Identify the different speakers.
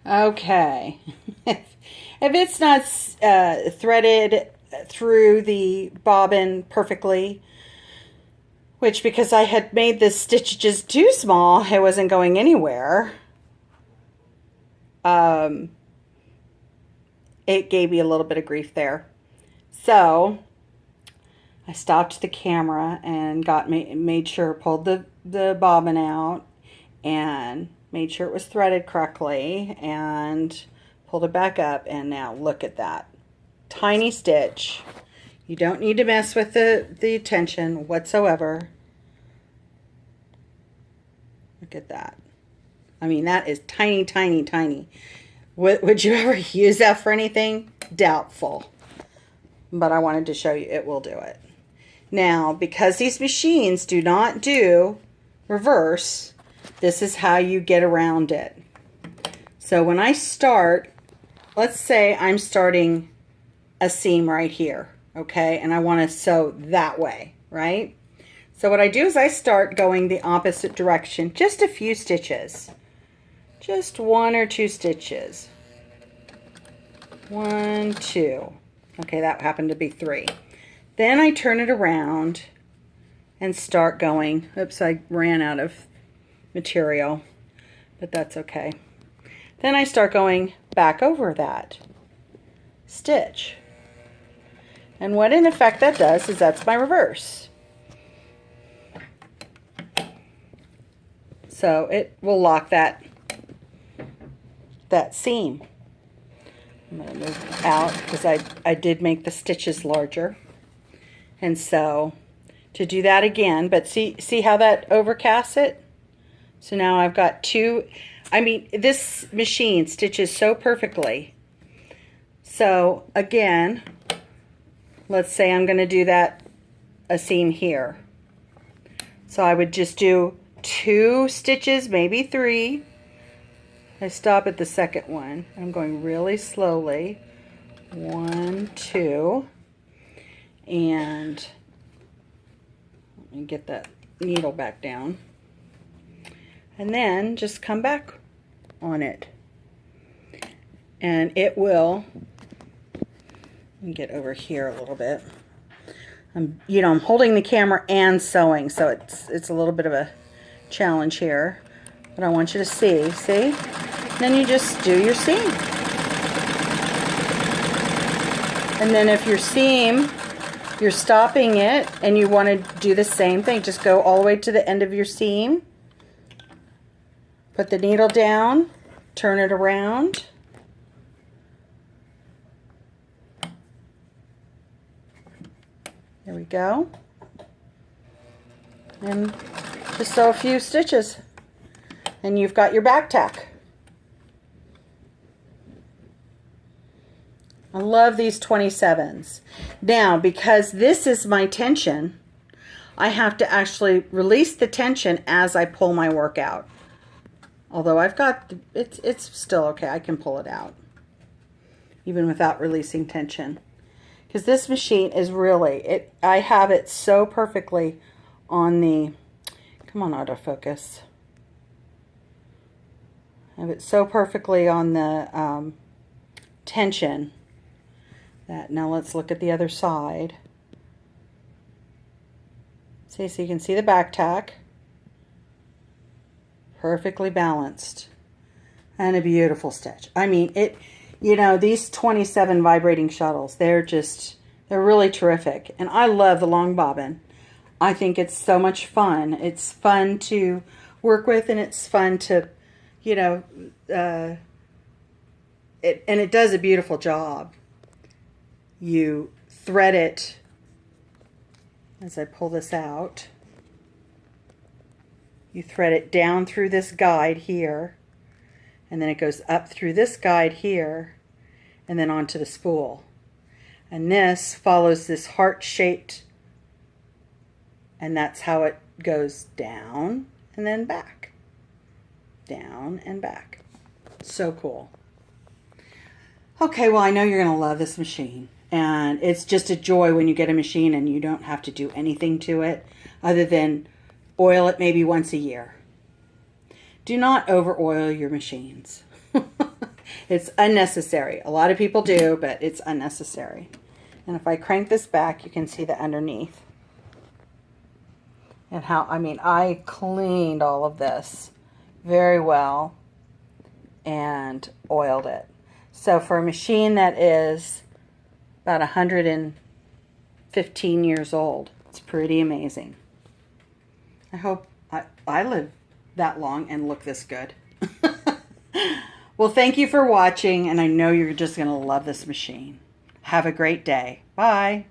Speaker 1: Okay. If it's not threaded through the bobbin perfectly, which because I had made this stitch just too small, it wasn't going anywhere. It gave me a little bit of grief there. So I stopped the camera and made sure, pulled the bobbin out and made sure it was threaded correctly and pulled it back up, and now look at that. Tiny stitch. You don't need to mess with the tension whatsoever. Look at that. I mean, that is tiny, tiny, tiny. Would you ever use that for anything? Doubtful. But I wanted to show you it will do it. Now, because these machines do not do reverse, this is how you get around it. So when I start, let's say I'm starting a seam right here, okay? And I want to sew that way, right? So what I do is I start going the opposite direction, just a few stitches. Just 1 or 2 stitches. 1, 2. Okay, that happened to be 3. Then I turn it around and start going. Oops, I ran out of material, but that's okay. Then I start going back over that stitch. And what in effect that does is that's my reverse. So it will lock that seam. I'm going to move out because I did make the stitches larger. And so to do that again, but see how that overcasts it? So now I've got 2, I mean, this machine stitches so perfectly. So again, let's say I'm going to do a seam here. So I would just do 2 stitches, maybe 3. I stop at the second one. I'm going really slowly. 1, 2. And let me get that needle back down. And then just come back on it. And it will, let me get over here a little bit. I'm holding the camera and sewing, so it's a little bit of a challenge here. But I want you to see? Then you just do your seam. And then if your seam, you're stopping it and you want to do the same thing, just go all the way to the end of your seam. Put the needle down, turn it around. There we go. And just sew a few stitches. And you've got your back tack. I love these 27s. Now, because this is my tension, I have to actually release the tension as I pull my work out. Although I've got, it's still okay. I can pull it out, even without releasing tension. Because this machine is really, I have it so perfectly on the, come on autofocus. I have it so perfectly on the tension that now let's look at the other side. See, so you can see the back tack. Perfectly balanced. And a beautiful stitch. I mean, these 27 vibrating shuttles, they're really terrific. And I love the long bobbin. I think it's so much fun. It's fun to work with, and it's fun to, and it does a beautiful job. You thread it, as I pull this out, you thread it down through this guide here, and then it goes up through this guide here, and then onto the spool. And this follows this heart-shaped, and that's how it goes down and then back. Down and back. So cool. Okay, well, I know you're going to love this machine. And it's just a joy when you get a machine and you don't have to do anything to it other than oil it maybe once a year. Do not over oil your machines. It's unnecessary. A lot of people do, but it's unnecessary. And if I crank this back, you can see the underneath. And how, I mean, I cleaned all of this very well and oiled it. So for a machine that is about 115 years old, it's pretty amazing. I hope I live that long and look this good. Well, thank you for watching, and I know you're just going to love this machine. Have a great day. Bye.